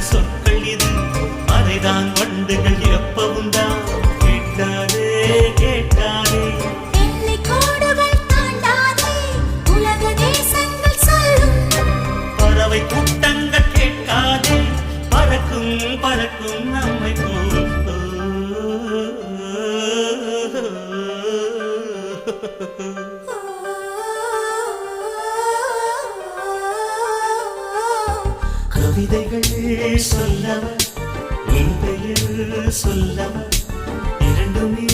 சொற்கள் இது அதைதான் வண்டுகள் எப்பவும் தான் கேட்டாரே கேட்டாரே பறவை கூட்டங்கள் கேட்காதே பறக்கும் பறக்கும் நம்மை போல் கவிதைகள் சொல்லவ உன் பெயர் சொல்லவ இரண்டுமே